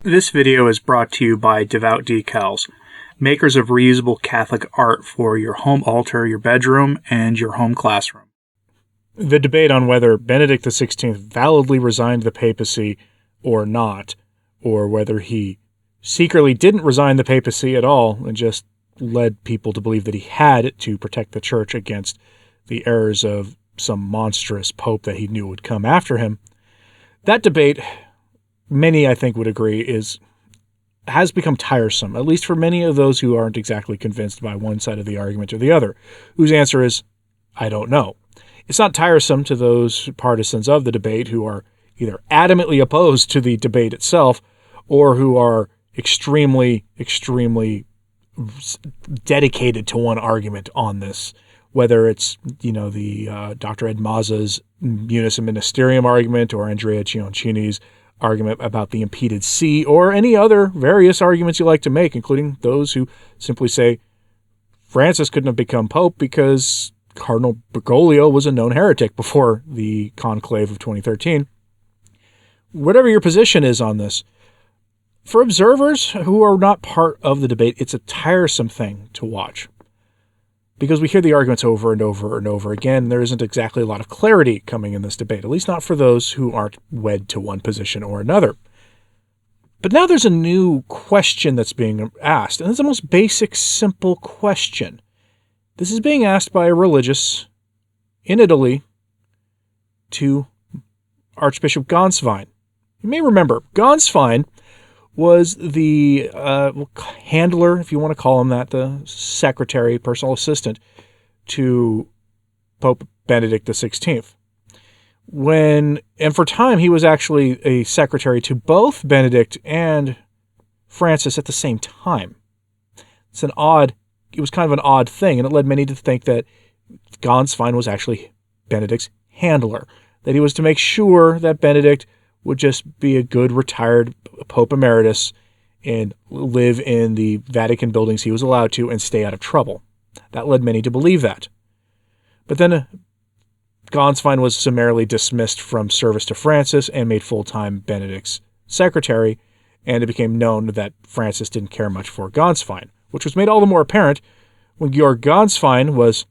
This video is brought to you by Devout Decals, makers of reusable Catholic art for your home altar, your bedroom, and your home classroom. The debate on whether Benedict XVI validly resigned the papacy or not, or whether he secretly didn't resign the papacy at all and just led people to believe that he had to protect the church against the errors of some monstrous pope that he knew would come after him. That debate, many I think would agree, has become tiresome, at least for many of those who aren't exactly convinced by one side of the argument or the other, whose answer is, I don't know. It's not tiresome to those partisans of the debate who are either adamantly opposed to the debate itself or who are extremely dedicated to one argument on this, whether it's, the Dr. Ed Mazza's Munus and Ministerium argument or Andrea Ciancini's argument about the impeded see, or any other various arguments you like to make, including those who simply say Francis couldn't have become Pope because Cardinal Bergoglio was a known heretic before the conclave of 2013. Whatever your position is on this, for observers who are not part of the debate, it's a tiresome thing to watch, because we hear the arguments over and over and over again. There isn't exactly a lot of clarity coming in this debate, at least not for those who aren't wed to one position or another. But now there's a new question that's being asked, and it's the most basic, simple question. This is being asked by a religious in Italy to Archbishop Gänswein. You may remember, Gänswein was the handler, if you want to call him that, the secretary, personal assistant to Pope Benedict XVI. And for a time, he was actually a secretary to both Benedict and Francis at the same time. It was kind of an odd thing, and it led many to think that Gänswein was actually Benedict's handler, that he was to make sure that Benedict would just be a good retired Pope Emeritus and live in the Vatican buildings he was allowed to and stay out of trouble. That led many to believe that. But then Gänswein was summarily dismissed from service to Francis and made full-time Benedict's secretary, and it became known that Francis didn't care much for Gänswein, which was made all the more apparent when Georg Gänswein was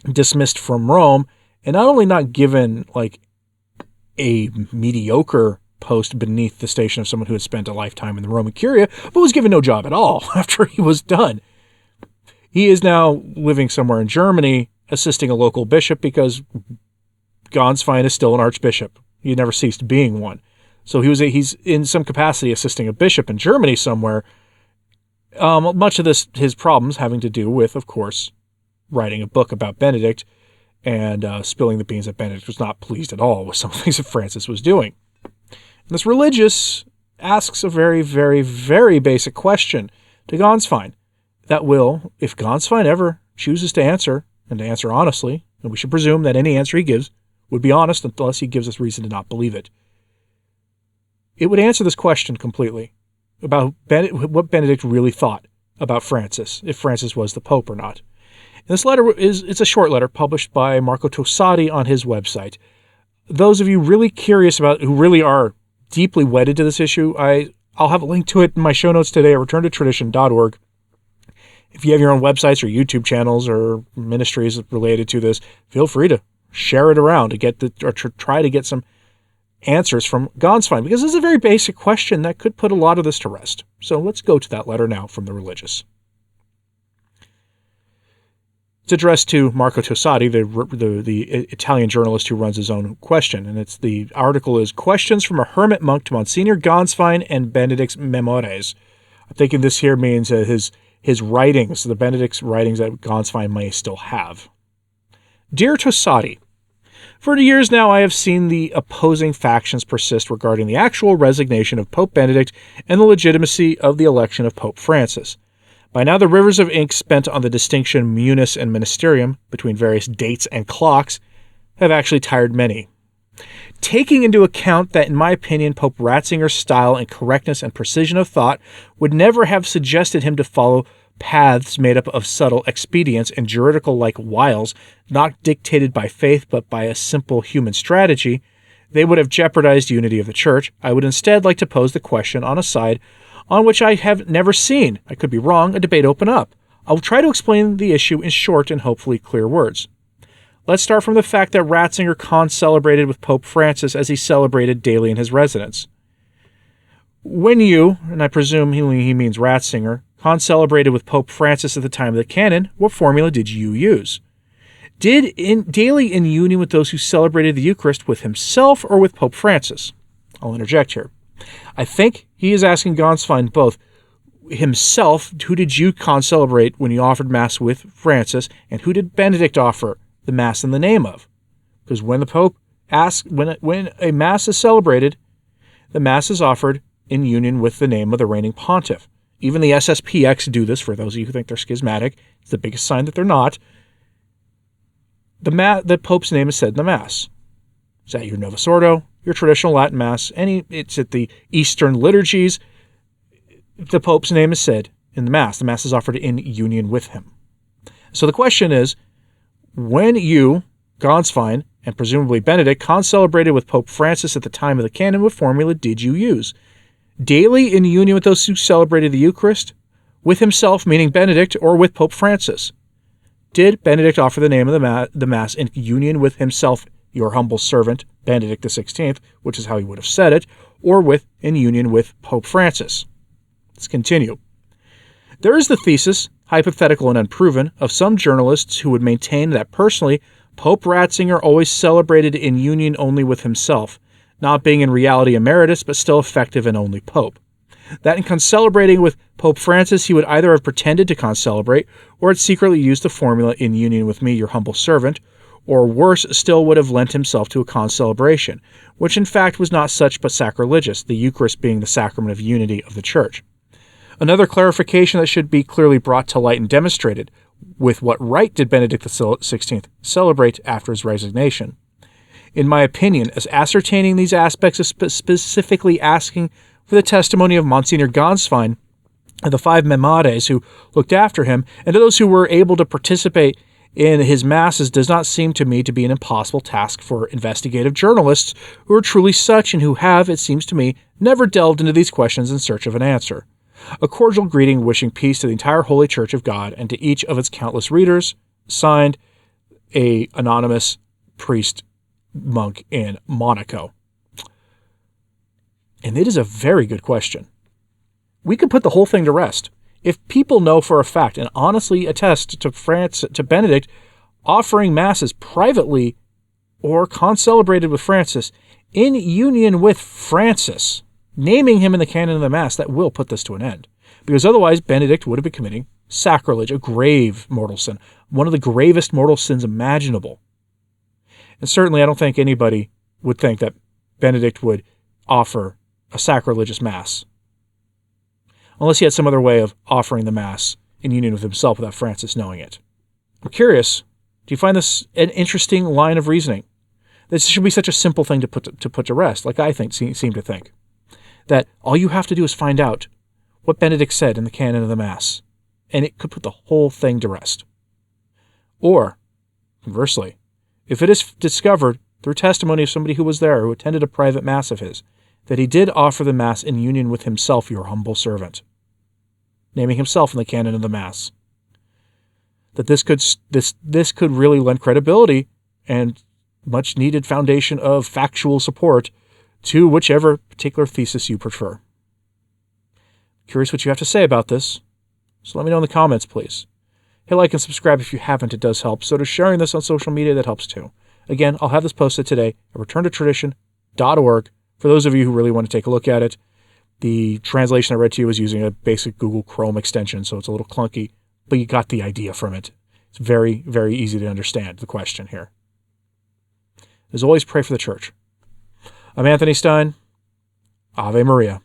dismissed from Rome, and not only not given a mediocre post beneath the station of someone who had spent a lifetime in the Roman Curia, but was given no job at all after he was done. He is now living somewhere in Germany, assisting a local bishop, because Gänswein is still an archbishop. He never ceased being one. So he's in some capacity assisting a bishop in Germany somewhere. Much of his problems having to do with, of course, writing a book about Benedict and spilling the beans that Benedict was not pleased at all with some of the things that Francis was doing. And this religious asks a very, very, very basic question to Gänswein that will, if Gänswein ever chooses to answer, and to answer honestly, and we should presume that any answer he gives would be honest unless he gives us reason to not believe it, it would answer this question completely about what Benedict really thought about Francis, if Francis was the Pope or not. And this letter it's a short letter published by Marco Tossati on his website. Those of you really curious about, who really are deeply wedded to this issue, I'll have a link to it in my show notes today at returntotradition.org. If you have your own websites or YouTube channels or ministries related to this, feel free to share it around to try to get some answers from Gänswein, because this is a very basic question that could put a lot of this to rest. So let's go to that letter now from the religious. It's addressed to Marco Tossati, the Italian journalist who runs his own question, and the article is Questions from a Hermit Monk to Monsignor Gänswein and Benedict's Memores. I'm thinking this here means his writings, the Benedict's writings that Gänswein may still have. Dear Tossati, for years now I have seen the opposing factions persist regarding the actual resignation of Pope Benedict and the legitimacy of the election of Pope Francis. By now the rivers of ink spent on the distinction munus and ministerium between various dates and clocks have actually tired many. Taking into account that, in my opinion, Pope Ratzinger's style and correctness and precision of thought would never have suggested him to follow paths made up of subtle expedients and juridical-like wiles, not dictated by faith but by a simple human strategy, they would have jeopardized unity of the Church. I would instead like to pose the question on a side on which I have never seen, I could be wrong, a debate open up. I will try to explain the issue in short and hopefully clear words. Let's start from the fact that Ratzinger concelebrated with Pope Francis as he celebrated daily in his residence. When you, and I presume he means Ratzinger, concelebrated with Pope Francis at the time of the canon, what formula did you use? Daily in union with those who celebrated the Eucharist with himself or with Pope Francis? I'll interject here. I think he is asking Gänswein both himself, who did you concelebrate when you offered Mass with Francis, and who did Benedict offer the Mass in the name of? Because when the Pope asks, when a Mass is celebrated, the Mass is offered in union with the name of the reigning pontiff. Even the SSPX do this, for those of you who think they're schismatic. It's the biggest sign that they're not. The Pope's name is said in the Mass. Is that your Novus Ordo, your traditional Latin Mass? It's at the Eastern liturgies. The Pope's name is said in the Mass. The Mass is offered in union with him. So the question is, when you, Gänswein, and presumably Benedict, concelebrated with Pope Francis at the time of the canon, what formula did you use? Daily in union with those who celebrated the Eucharist? With himself, meaning Benedict, or with Pope Francis? Did Benedict offer the name of the Mass in union with himself, your humble servant, Benedict XVI, which is how he would have said it, or in union with Pope Francis? Let's continue. There is the thesis, hypothetical and unproven, of some journalists who would maintain that personally, Pope Ratzinger always celebrated in union only with himself, not being in reality emeritus, but still effective and only Pope. That in concelebrating with Pope Francis, he would either have pretended to concelebrate, or had secretly used the formula in union with me, your humble servant, or worse still would have lent himself to a concelebration, which in fact was not such but sacrilegious, the Eucharist being the sacrament of unity of the Church. Another clarification that should be clearly brought to light and demonstrated: with what right did Benedict XVI celebrate after his resignation? In my opinion, as ascertaining these aspects of specifically asking for the testimony of Monsignor Gänswein and the 5 Memades who looked after him, and to those who were able to participate in his masses, does not seem to me to be an impossible task for investigative journalists who are truly such and who have, it seems to me, never delved into these questions in search of an answer. A cordial greeting wishing peace to the entire Holy Church of God and to each of its countless readers. Signed, a anonymous priest monk in Monaco. And it is a very good question. We could put the whole thing to rest. If people know for a fact and honestly attest to Benedict offering masses privately or concelebrated with Francis in union with Francis, naming him in the canon of the Mass, that will put this to an end. Because otherwise, Benedict would have been committing sacrilege, a grave mortal sin, one of the gravest mortal sins imaginable. And certainly I don't think anybody would think that Benedict would offer a sacrilegious Mass, unless he had some other way of offering the Mass in union with himself without Francis knowing it. I'm curious, do you find this an interesting line of reasoning? This should be such a simple thing to put to rest, like I seem to think. That all you have to do is find out what Benedict said in the canon of the Mass, and it could put the whole thing to rest. Or, conversely, if it is discovered through testimony of somebody who was there, who attended a private Mass of his, that he did offer the Mass in union with himself, your humble servant, naming himself in the canon of the Mass, that this could really lend credibility and much needed foundation of factual support to whichever particular thesis you prefer. Curious what you have to say about this, so let me know in the comments, please. Hit like and subscribe if you haven't, it does help. So does sharing this on social media, that helps too. Again, I'll have this posted today at returntotradition.org for those of you who really want to take a look at it. The translation I read to you is using a basic Google Chrome extension, so it's a little clunky, but you got the idea from it. It's very, very easy to understand the question here. As always, pray for the Church. I'm Anthony Stine. Ave Maria.